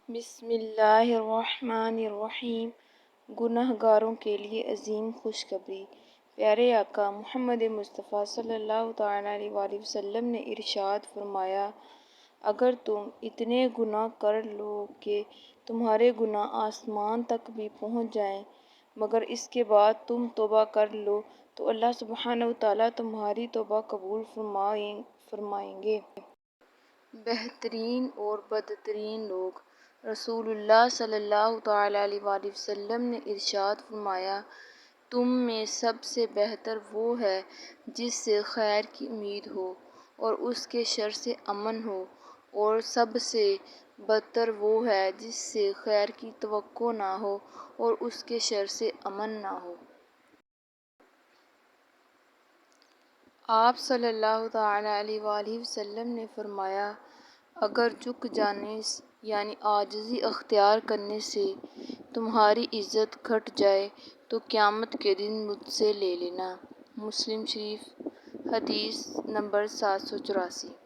بسم اللہ الرحمن الرحیم۔ گناہ گاروں کے لیے عظیم خوشخبری۔ پیارے آقا محمد مصطفیٰ صلی اللہ تعالیٰ علیہ وآلہ وسلم نے ارشاد فرمایا، اگر تم اتنے گناہ کر لو کہ تمہارے گناہ آسمان تک بھی پہنچ جائیں مگر اس کے بعد تم توبہ کر لو تو اللہ سبحانہ وتعالیٰ تمہاری توبہ قبول فرمائیں گے۔ بہترین اور بدترین لوگ۔ رسول اللہ صلی اللہ تعالیٰ علیہ وآلہ وسلم نے ارشاد فرمایا، تم میں سب سے بہتر وہ ہے جس سے خیر کی امید ہو اور اس کے شر سے امن ہو، اور سب سے بدتر وہ ہے جس سے خیر کی توقع نہ ہو اور اس کے شر سے امن نہ ہو۔ آپ صلی اللہ تعالیٰ علیہ وآلہ وسلم نے فرمایا، اگر جھک جانے یعنی عاجزی اختیار کرنے سے تمہاری عزت گھٹ جائے تو قیامت کے دن مجھ سے لے لینا۔ مسلم شریف، حدیث نمبر 784۔